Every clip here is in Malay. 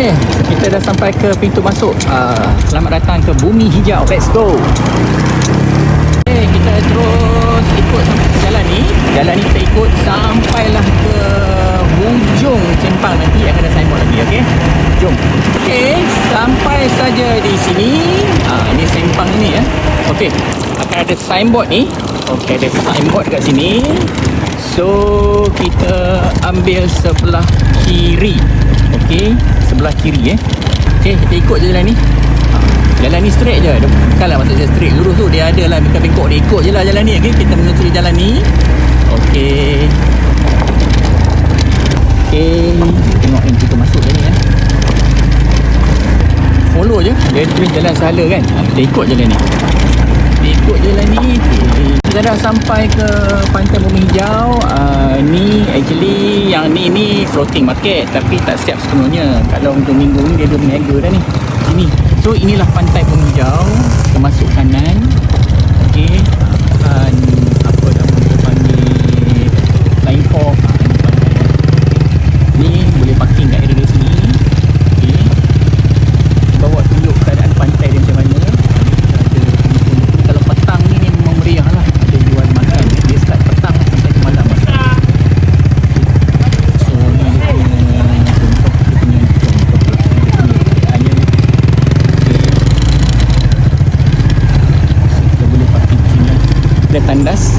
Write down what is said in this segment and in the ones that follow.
Okay, kita dah sampai ke pintu masuk. Selamat datang ke Bumi Hijau. Let's go. Okay, kita terus ikut sampai ke jalan ni. Jalan ni kita ikut sampailah ke hujung Sempang. Nanti akan ada signboard lagi. Okay, jom. Okay, sampai saja di sini. Ini Sempang ni ya. Okay, akan ada signboard ni. Okay, ada signboard dekat sini. So kita ambil sebelah kiri. Okey, sebelah kiri Okey, kita ikut je jalan ni. Jalan ni straight je. Bukanlah maksudnya straight lurus tu, dia ada lah bengkok-bengkok ni. Ikut je lah jalan ni. Okey, kita menyusuri jalan ni. Okey. Okey, tengok yang kita masuk tadi follow je. Dia tulis jalan salah kan. Kita ikut jalan ni. Ikut jalan ni. Kita dah sampai ke Pantai Bumi Hijau. Ni actually yang ni floating market, tapi tak siap sepenuhnya. Kalau untuk minggu ni dia belum niaga dah ni. Sini. So inilah Pantai Bumi Hijau. Kita masuk kanan. Okey. Apa nama kita panggil Line 4. Ni boleh parking kat area sini. Okey. Bawa tunjuk keadaan pantai dia macam mana. Ada tandas.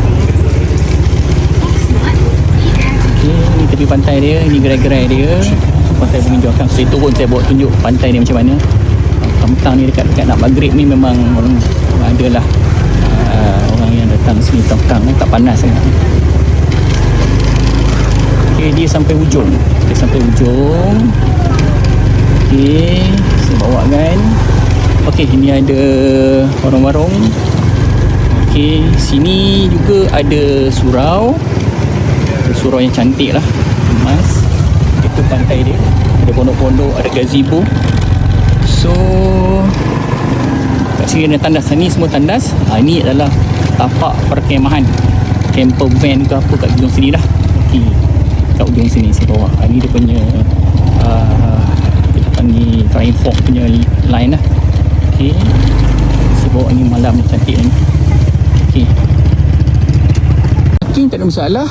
Okay, ni tepi pantai dia, ni gerai-gerai dia. Pantai Bumi Hijau kan. Saya turun, saya bawa tunjuk pantai ni macam mana. Petang ni dekat nak maghrib ni memang adalah orang yang datang sini petang tak panas sangat. Okay, dia sampai ujung. Dia sampai ujung. Okay, saya bawa kan. Okay, ini ada warung-warung. Okey, sini juga ada surau. Surau yang cantik lah, emas. Itu pantai dia. Ada pondok-pondok, ada gazebo. So kat sini ada tandas. Ni semua tandas. Ini adalah tapak perkemahan, camper van ke apa kat ujung sini lah. Okey, kat ujung sini saya bawa. Ini dia punya kita panggil Flying Fox punya line lah. Okey, saya bawa ni malam cantik ni. Okay. Parking tak ada masalah.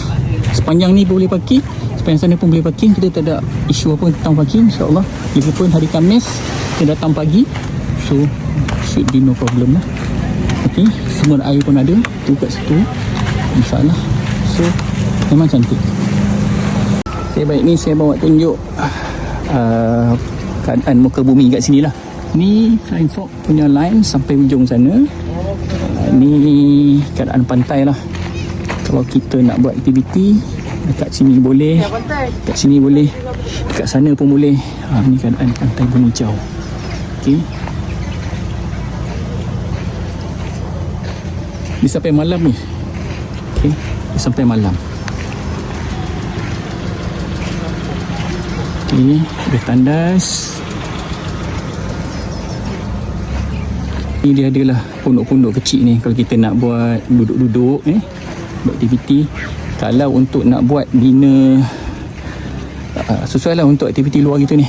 Sepanjang ni boleh parking, sepanjang sana pun boleh parking. Kita tak ada isu apa tentang parking, insyaAllah. Lagipun hari Khamis kita datang pagi, so should be no problem lah. Okay, sumber air pun ada tu kat situ, insyaAllah. So memang cantik. Okay, baik, ni saya bawa tunjuk keadaan muka bumi kat sini lah. Ni Flying Fox punya line sampai ujung sana. Ni keadaan pantai lah. Kalau kita nak buat aktiviti dekat sini boleh, dekat sini boleh, dekat sana pun boleh. Ni keadaan Pantai Bumi Hijau. Okay, dia sampai malam ni. Okay, dia sampai malam. Okay, ada tandas. Ni dia adalah pondok-pondok kecil ni. Kalau kita nak buat duduk-duduk buat aktiviti. Kalau untuk nak buat dinner, sesuai lah untuk aktiviti luar gitu ni.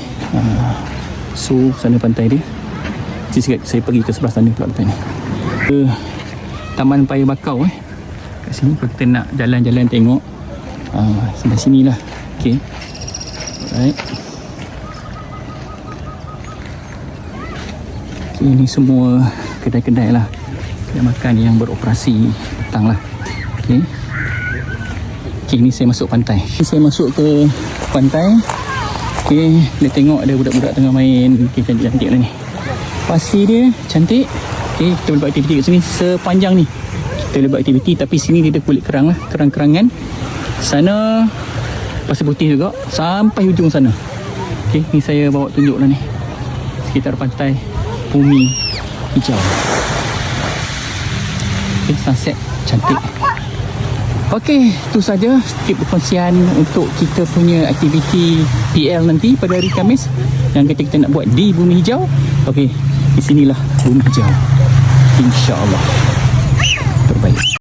So sana pantai dia. Saya pergi ke sebelah sana pula pantai ni. Taman Paya Bakau kat sini. Kalau kita nak jalan-jalan tengok, sebelah sini lah. Okay, alright. Ini semua kedai-kedai lah, kedai makan yang beroperasi petang lah. Okay. Okay, ni saya masuk pantai. Saya masuk ke pantai. Okay, boleh tengok ada budak-budak tengah main. Okay, cantik-cantik lah ni. Pasir dia cantik. Okay, kita boleh buat aktiviti kat sini sepanjang ni. Kita boleh buat aktiviti, tapi sini dia ada kulit kerang lah, kerang-kerangan. Sana pasir putih juga sampai ujung sana. Okay, ni saya bawa tunjuk lah ni sekitar pantai Bumi Hijau. Okay, sunset cantik. Okey, itu saja sedikit perkongsian untuk kita punya aktiviti PL nanti pada hari Khamis yang kita nak buat di Bumi Hijau. Okey, di sinilah Bumi Hijau, insya-Allah terbaik.